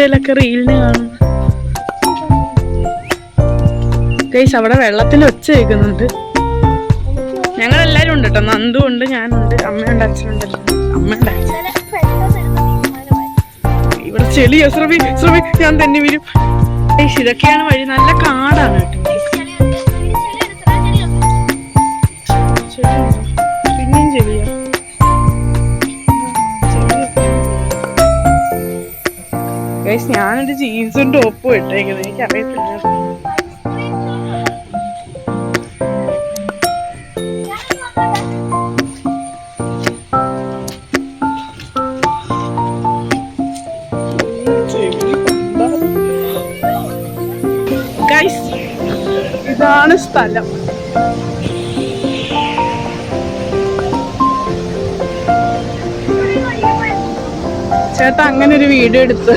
ഇൻസ്റ്റയിലൊക്കെ റീലിന് കാണും. ഗൈസ് അവിടെ വെള്ളത്തിൽ ഒച്ച കേൾക്കുന്നുണ്ട്. ഞങ്ങളെല്ലാരും ഉണ്ട് കേട്ടോ. നന്ദു ഉണ്ട്, ഞാനുണ്ട്, അമ്മയുണ്ട്, അച്ഛനുണ്ട്. അമ്മയുണ്ട്. ഇവിടെ ചെളിയോ? ശ്രമി ശ്രമി, ഞാൻ തന്നെ വരും. ഗൈസ് ഇതൊക്കെയാണ് വഴി. നല്ല കാടാണ് കേട്ടോ. പിന്നെയും ചെളിയോ? ഗൈസ് ഞാനൊരു ജീൻസും ടോപ്പും ഇട്ടേക്കുന്നത്. എനിക്കറിയത്തില്ല. ഗൈസ് ഇതാണ് സ്ഥലം. ചേട്ടാ അങ്ങനെ ഒരു വീഡിയോ എടുത്തു.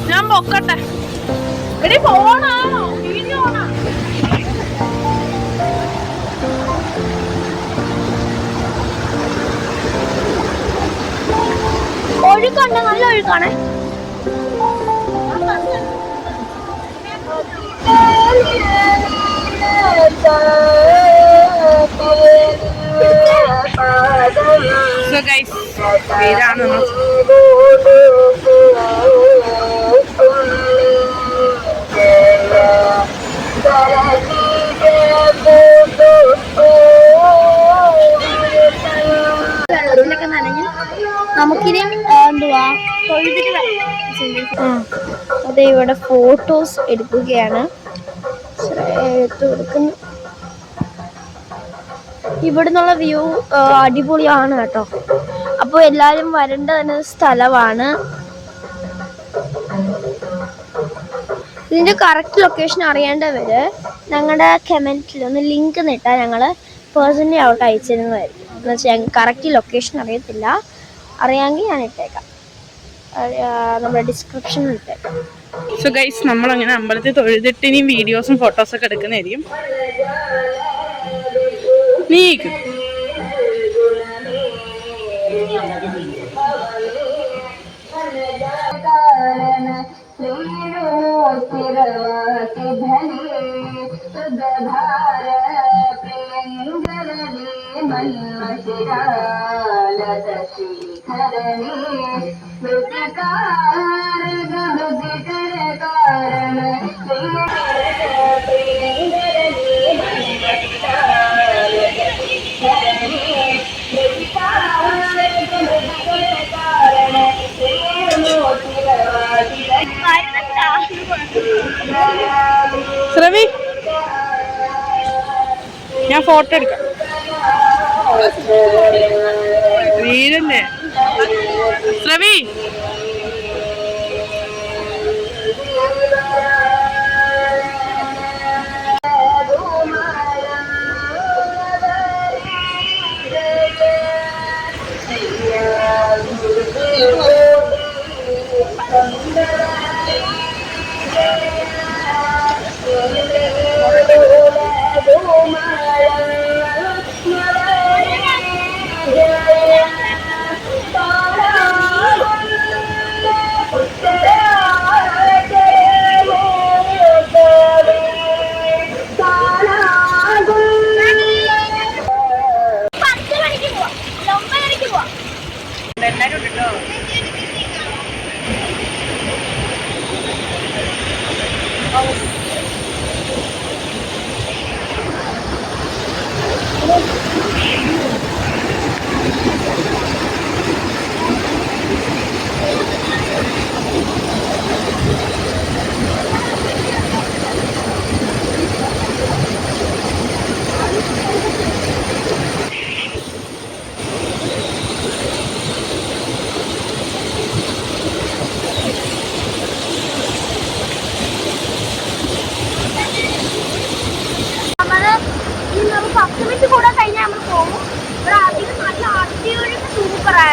ഞാൻ പൊക്കട്ടെ. എടി ഫോണാണോ വീഡിയോ ആണോ? ഒഴുക്കുണ്ട്, നല്ല ഒഴുക്കാണ്. So guys, ഇതാണ് വെള്ളത്തിലൊക്കെ നനഞ്ഞ് നമുക്കിനി എന്തുവാ തൊഴുതിട്ട് അതെ ഇവിടെ ഫോട്ടോസ് എടുക്കുകയാണ്. എടുക്കുന്നു. ഇവിടുന്നുള്ള വ്യൂ അടിപൊളിയാണ് കേട്ടോ. അപ്പോൾ എല്ലാവരും വരേണ്ട തന്നെ സ്ഥലമാണ്. ഇതിൻ്റെ കറക്റ്റ് ലൊക്കേഷൻ അറിയേണ്ടവര് ഞങ്ങളുടെ കമൻറ്റിൽ ഒന്ന് ലിങ്ക് നിട്ടാൽ ഞങ്ങൾ പേഴ്സണലി അവർക്ക് അയച്ചിരുന്നതായിരിക്കും. എന്ന് വെച്ചാൽ ഞങ്ങൾക്ക് കറക്റ്റ് ലൊക്കേഷൻ അറിയത്തില്ല. അറിയാമെങ്കിൽ ഞാൻ ഇട്ടേക്കാം, നമ്മുടെ ഡിസ്ക്രിപ്ഷനിൽ ഇട്ടേക്കാം. സോ ഗൈസ് നമ്മളങ്ങനെ അമ്പലത്തിൽ തൊഴുതിട്ട് ഇനിയും വീഡിയോസും ഫോട്ടോസൊക്കെ എടുക്കുന്നതായിരിക്കും. നീക്ക് ശ്രവി, ഞാൻ ഫോട്ടോ എടുക്കാം. വീരല്ലേ ശ്രവി?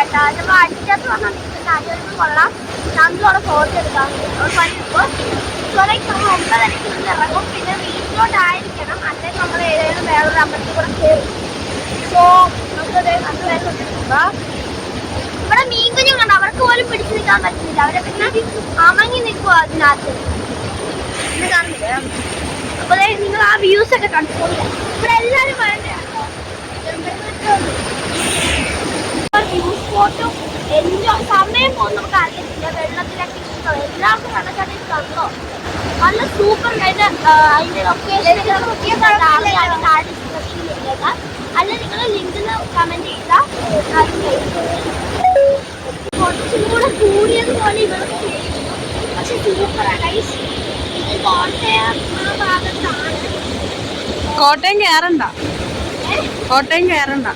കേട്ടോ. അതിപ്പോൾ അടിച്ചത് വന്നാൽ അടിച്ചത് കൊള്ളാം. നമ്മളവിടെ ഫോട്ടോ എടുക്കാൻ ഇപ്പോൾ നമ്മൾ 9:30 ഇറങ്ങും. പിന്നെ വീട്ടിലോട്ടായിരിക്കണം, അല്ലെങ്കിൽ നമ്മൾ ഏതെങ്കിലും വേറൊരു അമ്പലത്തിൽ കൂടെ കയറും. സോ നമുക്കത് നല്ല വേറെ ഇവിടെ മീൻകുഞ്ഞും കണ്ടോ, അവർക്ക് പോലും പിടിച്ചു നിൽക്കാൻ പറ്റുന്നില്ല. അവരെ പിന്നെ അമങ്ങി നിൽക്കുക അതിനകത്ത്. ഇത് കാണുന്നില്ലേ? അപ്പോൾ നിങ്ങൾ ആ വ്യൂസ് ഒക്കെ കണ്ടുപോയി. ഇവിടെ എല്ലാവരും വ്യൂസ് ഫോട്ടോ എൻജോയ്. സമയം പോകും നമുക്ക് അറിയത്തില്ല. വെള്ളത്തിലൊക്കെ ഇഷ്ടം എല്ലാവർക്കും കണക്കാട്ടി കണ്ടോ. നല്ല സൂപ്പർ. അതിന്റെ ലൊക്കേഷൻ അല്ല, നിങ്ങൾ ലിങ്കിൽ കമന്റ് ചെയ്താൽ കുറച്ചും കൂടെ കൂടിയത് പോലെ ഇവർക്ക് ചെയ്യുന്നു. പക്ഷെ സൂപ്പറാണ്. ഇത് കോട്ടയം ആ ഭാഗത്താണ്. കോട്ടയം കയറണ്ട, കോട്ടയം കയറണ്ട.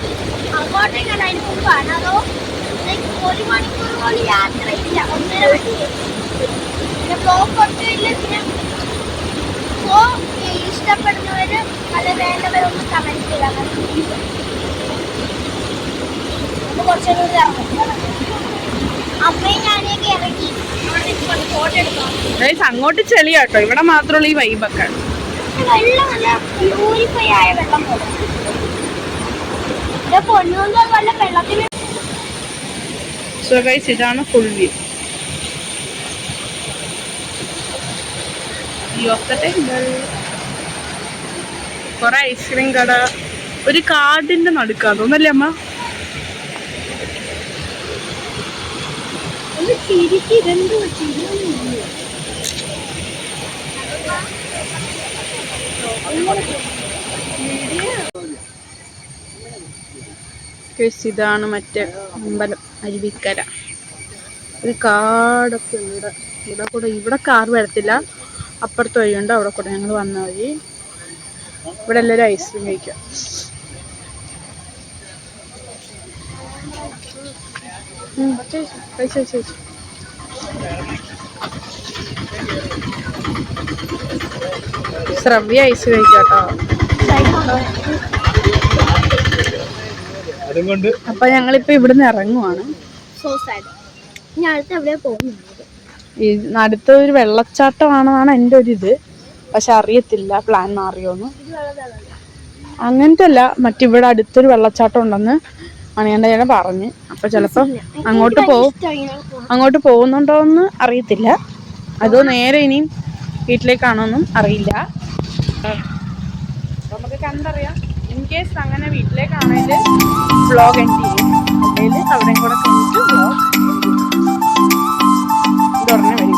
കോട്ടയം കണ്ട അതിന് മുമ്പാണ്. അതോ 1 മണിക്കൂർ പോലും യാത്രയില്ല, 1.5 മണിക്കൂർ. പിന്നെ ബ്ലോക്ക് ഒട്ടുമില്ല. പിന്നെ ഇഷ്ടപ്പെടുന്നവര് അല്ല വേണ്ടവരൊന്ന് കമന്റ് ചെയ്താൽ മതി. കുറച്ചുകൂടി അമ്മയും ഞാനൊക്കെ ഇറങ്ങി ഫോട്ടോ എടുക്കാം. അങ്ങോട്ട് ചെളിയാട്ടോ, ഇവിടെ മാത്രമുള്ള ഈ വൈബൊക്കെ. വെള്ളം നല്ല പ്യൂരിഫൈ ആയ വെള്ളം പോലെ. ഇവിടെ പൊന്നൂന്തോൾ വല്ല വെള്ളത്തിന്. സോ ഗൈസ്, ഇതാണ് ഫുൾ വ്യൂ. കൊറേ ഐസ്ക്രീം കട, ഒരു കാടിന്റെ നടുക്കാ തോന്നല്ലേ അമ്മ? ഇതാണ് മറ്റേ അമ്പലം, അരുവിക്കര. ഒരു കാടൊക്കെ ഉണ്ട് ഇവിടെ കൂടെ. ഇവിടെ കാർ വരത്തില്ല, അപ്പുറത്ത് വഴിയുണ്ട്, അവിടെ കൂടെ ഞങ്ങൾ വന്ന വഴി. ഇവിടെ എല്ലാവരും ഐസ്ക്രീം കഴിക്കാം. ശ്രവ്യ ഐസ് കഴിക്കാട്ടോ. അപ്പൊ ഞങ്ങളിപ്പോ ഇവിടുന്ന് ഇറങ്ങുവാണ്. ഈ അടുത്ത ഒരു വെള്ളച്ചാട്ടമാണെന്നാണ് എൻ്റെ ഒരു ഇത്. പക്ഷെ അറിയത്തില്ല പ്ലാൻ മാറിയോന്ന്. അങ്ങനത്തെ അല്ല, മറ്റിവിടെ അടുത്തൊരു വെള്ളച്ചാട്ടം ഉണ്ടെന്ന് മണിയണ്ട ചേട്ടൻ പറഞ്ഞ്. അപ്പൊ ചിലപ്പോ അങ്ങോട്ട് പോകുന്നുണ്ടോന്ന് അറിയത്തില്ല. അതോ നേരെ ഇനിയും വീട്ടിലേക്കാണോന്നും അറിയില്ല. നമുക്ക് കണ്ടറിയാം. ഇൻ കേസ് അങ്ങനെ വീട്ടിലേക്കാണെങ്കിൽ വ്ളോഗ് എൻഡ് ചെയ്യും, അല്ലെങ്കിൽ അവിടെയും കൂടെ കഴിഞ്ഞിട്ട് വ്ളോഗ് തുറന്ന് വരും.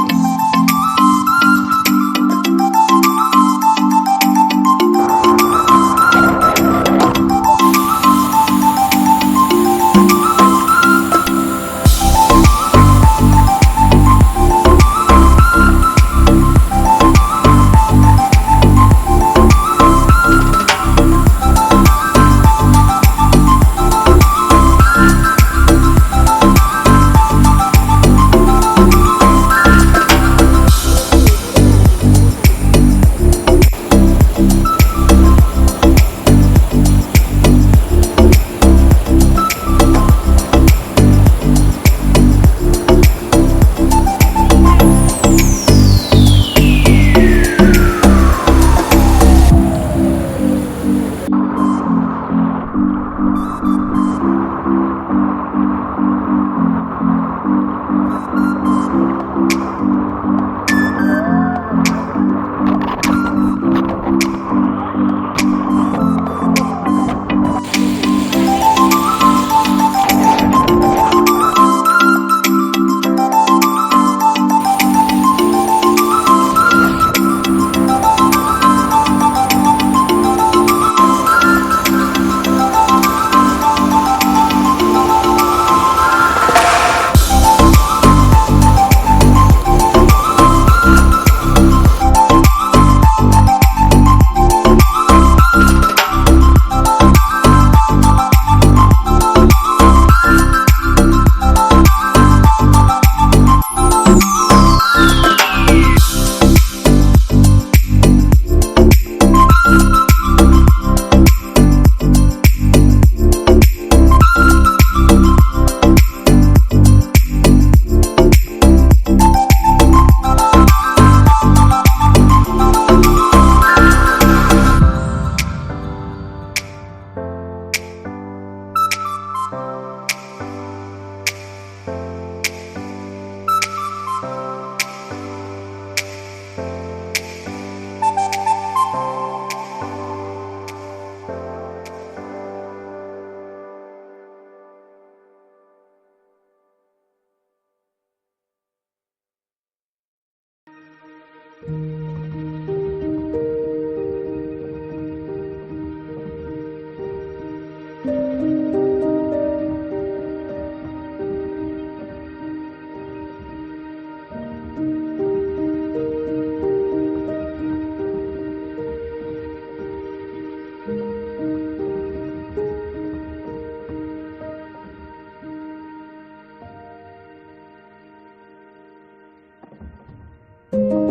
ബൈ.